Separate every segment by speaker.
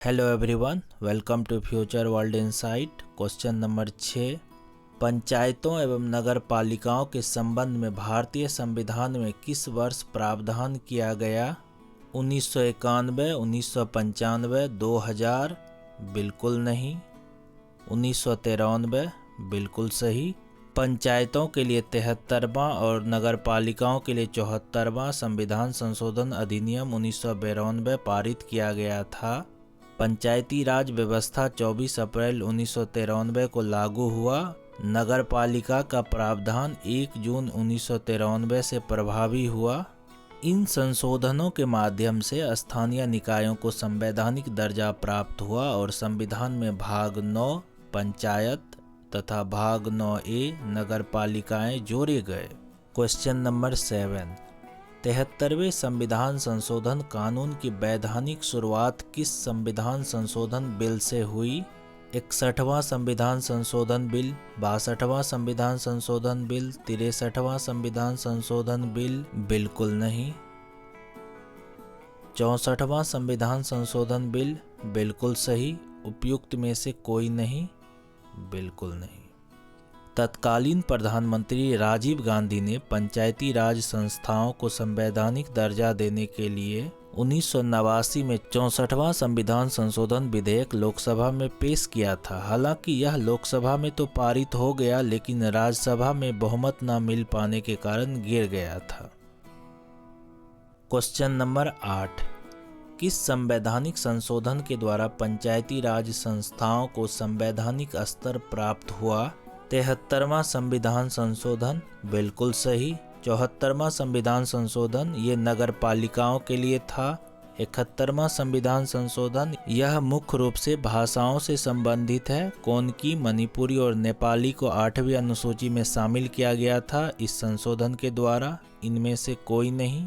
Speaker 1: Hello everyone, welcome to future world insight. Question number 6, पंचायतों एवं नगर पालिकाओं के संबंध में भारतीय संविधान में किस वर्ष प्रावधान किया गया? 1991, 1995, 2000? बिल्कुल नहीं। 1993? बिल्कुल सही। पंचायतों के लिए 73वां और नगर पालिकाओं के लिए 74वां संविधान संशोधन अधिनियम 1992 पारित किया गया था। पंचायती राज व्यवस्था 24 अप्रैल 1993 को लागू हुआ। नगर पालिका का प्रावधान 1 जून 1993 से प्रभावी हुआ। इन संशोधनों के माध्यम से स्थानीय निकायों को संवैधानिक दर्जा प्राप्त हुआ और संविधान में भाग 9 पंचायत तथा भाग 9A नगर पालिकाएं जोड़े गए। क्वेश्चन नंबर 7, 73वें संविधान संशोधन कानून की वैधानिक शुरुआत किस संविधान संशोधन बिल से हुई? 61वां संविधान संशोधन बिल, 62वां संविधान संशोधन बिल, 63वां संविधान संशोधन बिल? बिल्कुल नहीं। 64वां संविधान संशोधन बिल? बिल्कुल सही। उपयुक्त में से कोई नहीं? बिल्कुल नहीं। तत्कालीन प्रधानमंत्री राजीव गांधी ने पंचायती राज संस्थाओं को संवैधानिक दर्जा देने के लिए 1989 में 64वां संविधान संशोधन विधेयक लोकसभा में पेश किया था। हालांकि यह लोकसभा में तो पारित हो गया, लेकिन राज्यसभा में बहुमत न मिल पाने के कारण गिर गया था। क्वेश्चन नंबर 8, किस संवैधानिक संशोधन के द्वारा पंचायती राज संस्थाओं को संवैधानिक स्तर प्राप्त हुआ? 73वां संविधान संशोधन? बिल्कुल सही। 74वां संविधान संशोधन ये नगर पालिकाओं के लिए था। 71वां संविधान संशोधन यह मुख्य रूप से भाषाओं से संबंधित है। कोनकी, मणिपुरी और नेपाली को 8वीं अनुसूची में शामिल किया गया था इस संशोधन के द्वारा। इनमें से कोई नहीं?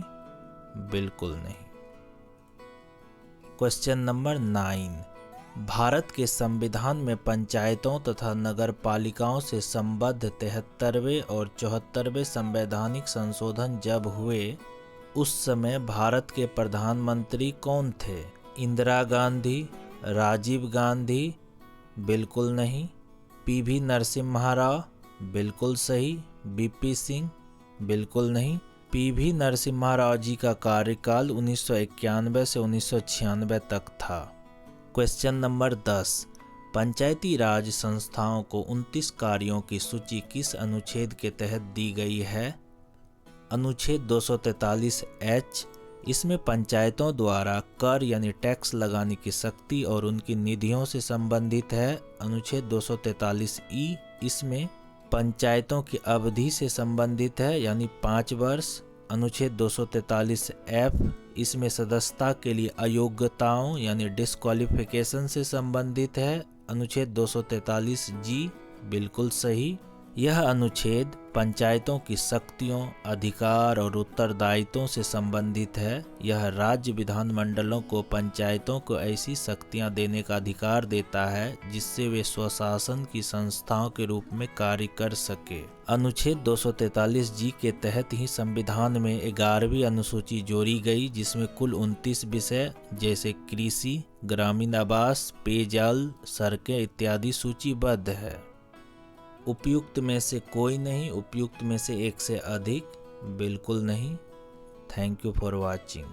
Speaker 1: बिल्कुल नहीं। क्वेश्चन नंबर 9, भारत के संविधान में पंचायतों तथा नगर पालिकाओं से संबद्ध 73वें और 74वें संवैधानिक संशोधन जब हुए, उस समय भारत के प्रधानमंत्री कौन थे? इंदिरा गांधी, राजीव गांधी? बिल्कुल नहीं। PV नरसिम्हा राव? बिल्कुल सही। BP सिंह? बिल्कुल नहीं। PV नरसिम्हा राव जी का कार्यकाल 1991 से 1996 तक था। क्वेश्चन नंबर 10, पंचायती राज संस्थाओं को 29 कार्यों की सूची किस अनुच्छेद के तहत दी गई है? अनुच्छेद 243H। इसमें पंचायतों द्वारा कर यानी टैक्स लगाने की शक्ति और उनकी निधियों से संबंधित है। अनुच्छेद 243E इसमें पंचायतों की अवधि से संबंधित है यानी 5 वर्ष। अनुच्छेद 243F इसमें सदस्यता के लिए अयोग्यताओं यानी डिस्क्वालिफिकेशन से संबंधित है। अनुच्छेद 243G? बिल्कुल सही। यह अनुच्छेद पंचायतों की शक्तियों, अधिकार और उत्तरदायित्वों से संबंधित है। यह राज्य विधानमंडलों को पंचायतों को ऐसी शक्तियां देने का अधिकार देता है जिससे वे स्वशासन की संस्थाओं के रूप में कार्य कर सके। अनुच्छेद 243G के तहत ही संविधान में 11वीं अनुसूची जोड़ी गई, जिसमें कुल 29 विषय जैसे कृषि, ग्रामीण आवास, पेयजल, सड़कें इत्यादि सूचीबद्ध है। उपयुक्त में से कोई नहीं, उपयुक्त में से एक से अधिक? बिल्कुल नहीं। Thank you for watching.